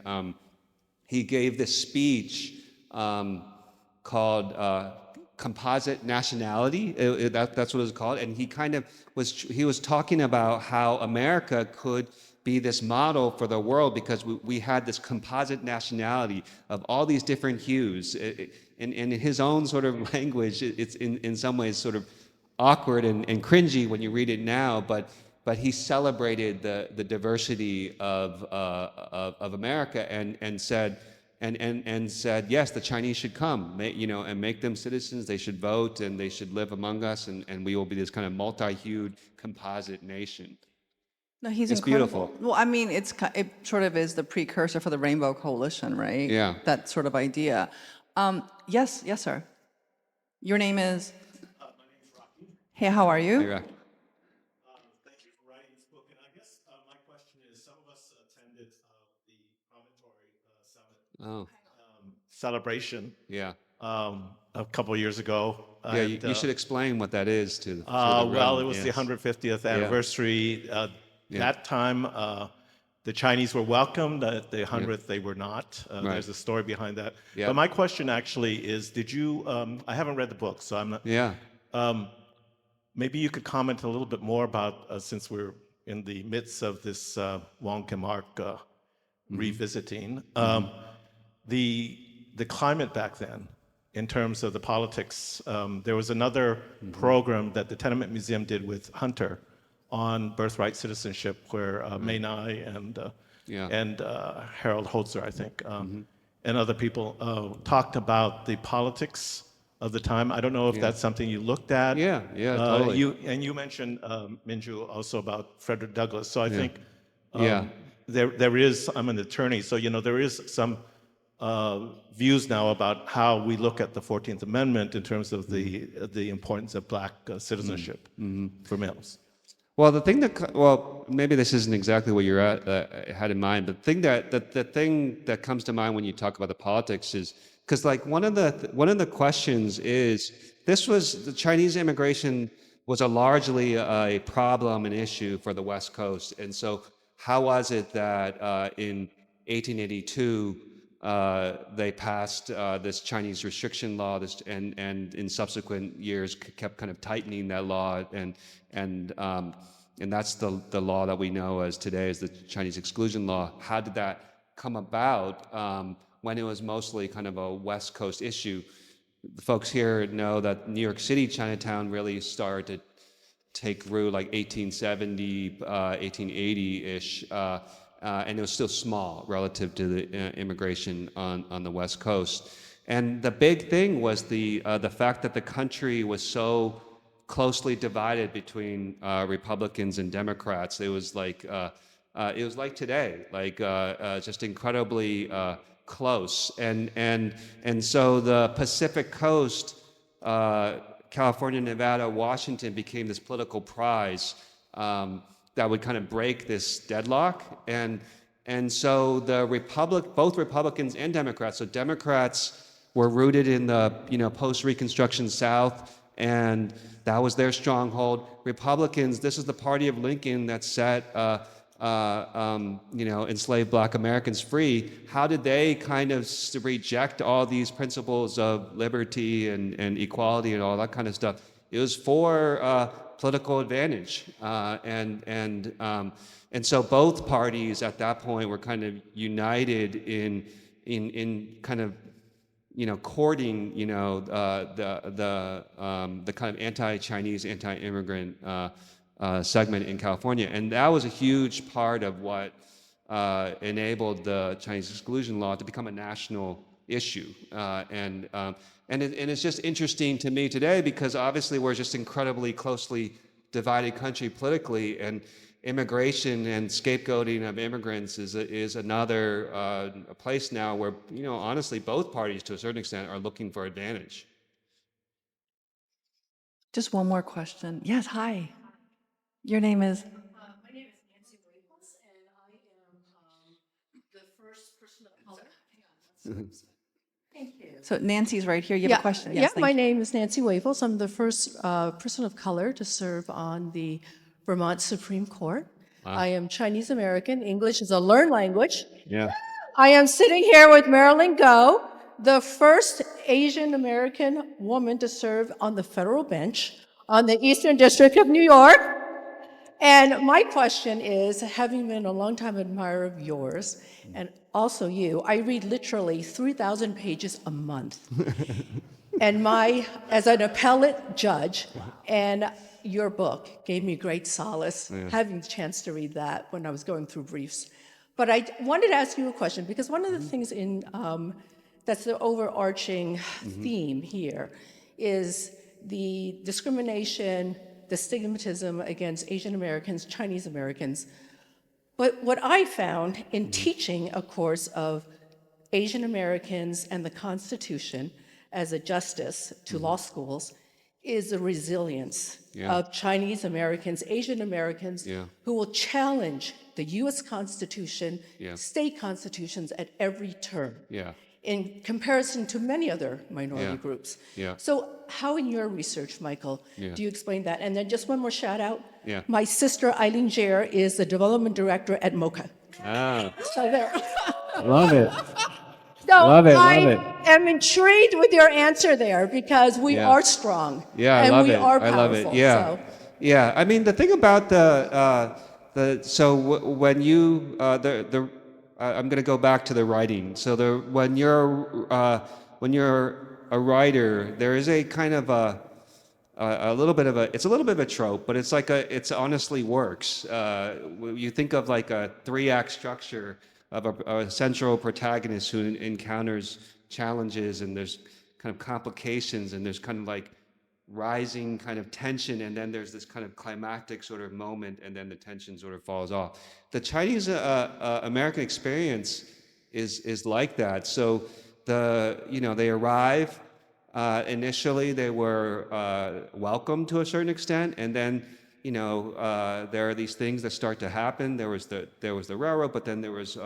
he gave this speech called Composite Nationality. That's what it was called. And he was talking about how America could be this model for the world because we had this composite nationality of all these different hues. In his own sort of language, it's in some ways sort of awkward and cringy when you read it now, but he celebrated the diversity of America and said yes, the Chinese should come, and make them citizens. They should vote and they should live among us, and we will be this kind of multi-hued composite nation. No, he's It's incredible. beautiful. Well, I mean, it sort of is the precursor for the Rainbow Coalition, right? Yeah. That sort of idea. Yes, sir. Your name is? My name is Rocky. Hey, how are you? Hey, Rock. Thank you for writing this book. And I guess my question is, some of us attended the Promontory Summit Oh, celebration yeah. a couple of years ago. Yeah, you should explain what that is to the Well, room. it was the Yes. 150th anniversary. Yeah. That time, the Chinese were welcomed. At the 100th, they were not. Right. There's a story behind that. Yeah. But my question actually is, did you? I haven't read the book, so I'm not. Yeah. Maybe you could comment a little bit more about, since we're in the midst of this Wong Kim Ark revisiting, the climate back then, in terms of the politics. There was another program that the Tenement Museum did with Hunter on birthright citizenship, where May Nai and Harold Holzer, I think, and other people talked about the politics of the time. I don't know if that's something you looked at. Yeah, totally. You mentioned, Minju, also about Frederick Douglass. So I think Yeah. there is, I'm an attorney, so there is some views now about how we look at the 14th Amendment in terms of the importance of black citizenship for males. Well, maybe this isn't exactly what you're had in mind, but the thing that comes to mind when you talk about the politics is because like one of the questions is the Chinese immigration was largely a problem, an issue for the West Coast, and so how was it that in 1882 they passed this Chinese restriction law, and in subsequent years kept kind of tightening that law, and that's the law that we know as today as the Chinese Exclusion Law. How did that come about when it was mostly kind of a West Coast issue? The folks here know that New York City Chinatown really started to take root like 1870, 1880-ish. And it was still small relative to the immigration on the West Coast. And the big thing was the fact that the country was so closely divided between Republicans and Democrats. It was like today, just incredibly close. And so the Pacific Coast, California, Nevada, Washington became this political prize that would kind of break this deadlock, and so both Republicans and Democrats. So Democrats were rooted in the post-Reconstruction South, and that was their stronghold. Republicans, this is the party of Lincoln that set enslaved Black Americans free. How did they kind of reject all these principles of liberty and equality and all that kind of stuff? It was for political advantage, and so both parties at that point were kind of united in kind of courting the kind of anti-Chinese, anti-immigrant segment in California, and that was a huge part of what enabled the Chinese Exclusion Law to become a national issue, and it's just interesting to me today because obviously we're just incredibly closely divided country politically, and immigration and scapegoating of immigrants is another place now where honestly both parties to a certain extent are looking for advantage. Just one more question. Yes, hi. Your name is? My name is Nancy Waples, and I am the first person of color. Hang on. Thank you. So Nancy's right here. You have a question? Yeah, Yes, thank my you. name is Nancy Waples. I'm the first person of color to serve on the Vermont Supreme Court. I am Chinese American. English is a learned language. Yeah. I am sitting here with Marilyn Go, the first Asian American woman to serve on the federal bench on the Eastern District of New York. And my question is, having been a longtime admirer of yours, and also you, I read literally 3,000 pages a month. And as an appellate judge, and your book gave me great solace, having the chance to read that when I was going through briefs. But I wanted to ask you a question, because one of the things that's the overarching theme here is the discrimination, the stigmatism against Asian Americans, Chinese Americans. But what I found in teaching a course of Asian Americans and the Constitution as a justice to law schools is the resilience of Chinese Americans, Asian Americans who will challenge the US Constitution, state constitutions at every turn. In comparison to many other minority groups. So how in your research, Michael, do you explain that? And then just one more shout out. My sister, Eileen Jair, is the development director at MOCA. Ah, So there. love it. So Love it, I love it. am intrigued with your answer there because we Yeah. are strong. Yeah, I and love we it. are I powerful. love it. Yeah. So. Yeah. I mean, the thing about when you I'm going to go back to the writing. So when you're a writer, there is a kind of a little bit of it's a little bit of a trope, but it's honestly works. You think of like a 3-act structure of a central protagonist who encounters challenges, and there's kind of complications, and there's kind of like rising kind of tension, and then there's this kind of climactic sort of moment, and then the tension sort of falls off. The Chinese American experience is like that. So they arrive. Initially, they were welcome to a certain extent, and then there are these things that start to happen. There was the railroad, but then there was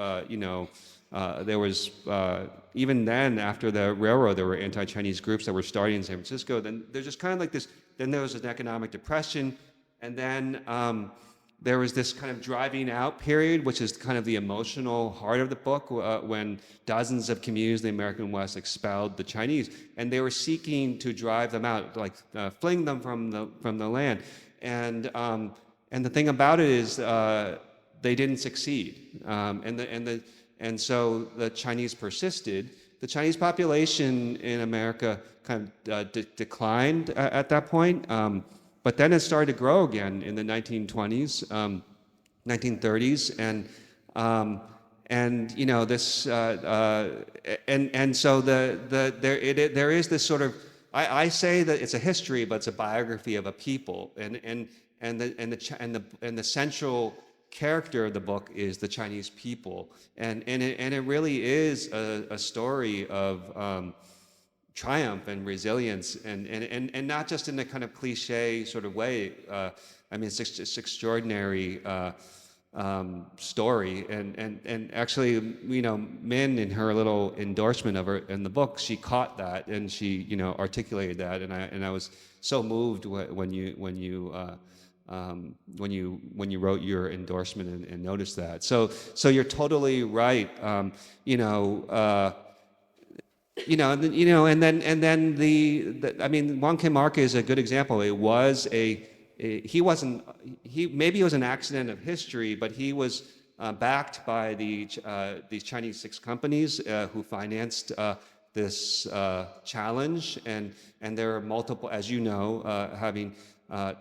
even then, after the railroad, there were anti-Chinese groups that were starting in San Francisco. Then there's just kind of like this. Then there was an economic depression, and then there was this kind of driving out period, which is kind of the emotional heart of the book, when dozens of communities in the American West expelled the Chinese, and they were seeking to drive them out, like fling them from the land. And the thing about it is they didn't succeed, and so the Chinese persisted. The Chinese population in America kind of declined at that point, but then it started to grow again in the 1920s, 1930s, so there is this sort of, I say that it's a history, but it's a biography of a people, and the central character of the book is the Chinese people, and it really is a story of triumph and resilience, and not just in a kind of cliche sort of way. I mean, it's extraordinary story, and actually, Min, in her little endorsement of her in the book, she caught that, and she articulated that, and I was so moved when you wrote your endorsement and noticed that. So you're totally right. And then I mean, Wong Kim Ark is a good example. It was he maybe it was an accident of history, but he was backed by these Chinese 6 companies who financed this challenge, and there are multiple, as you know, having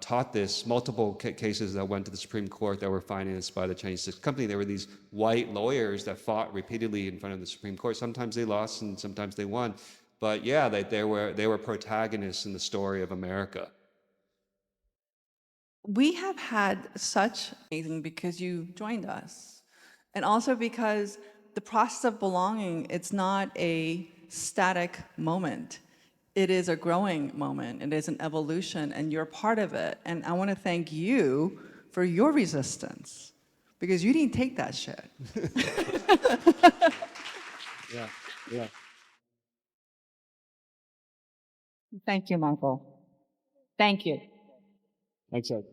taught this, multiple cases that went to the Supreme Court that were financed by the Chinese 6 company. There were these white lawyers that fought repeatedly in front of the Supreme Court. Sometimes they lost and sometimes they won. But yeah, they were protagonists in the story of America. We have had such amazing because you joined us. And also because the process of belonging, it's not a static moment. it is a growing moment. It is an evolution, and you're part of it. And I want to thank you for your resistance, because you didn't take that shit. Yeah, yeah. Thank you, Michael. Thank you. Thanks, Ed.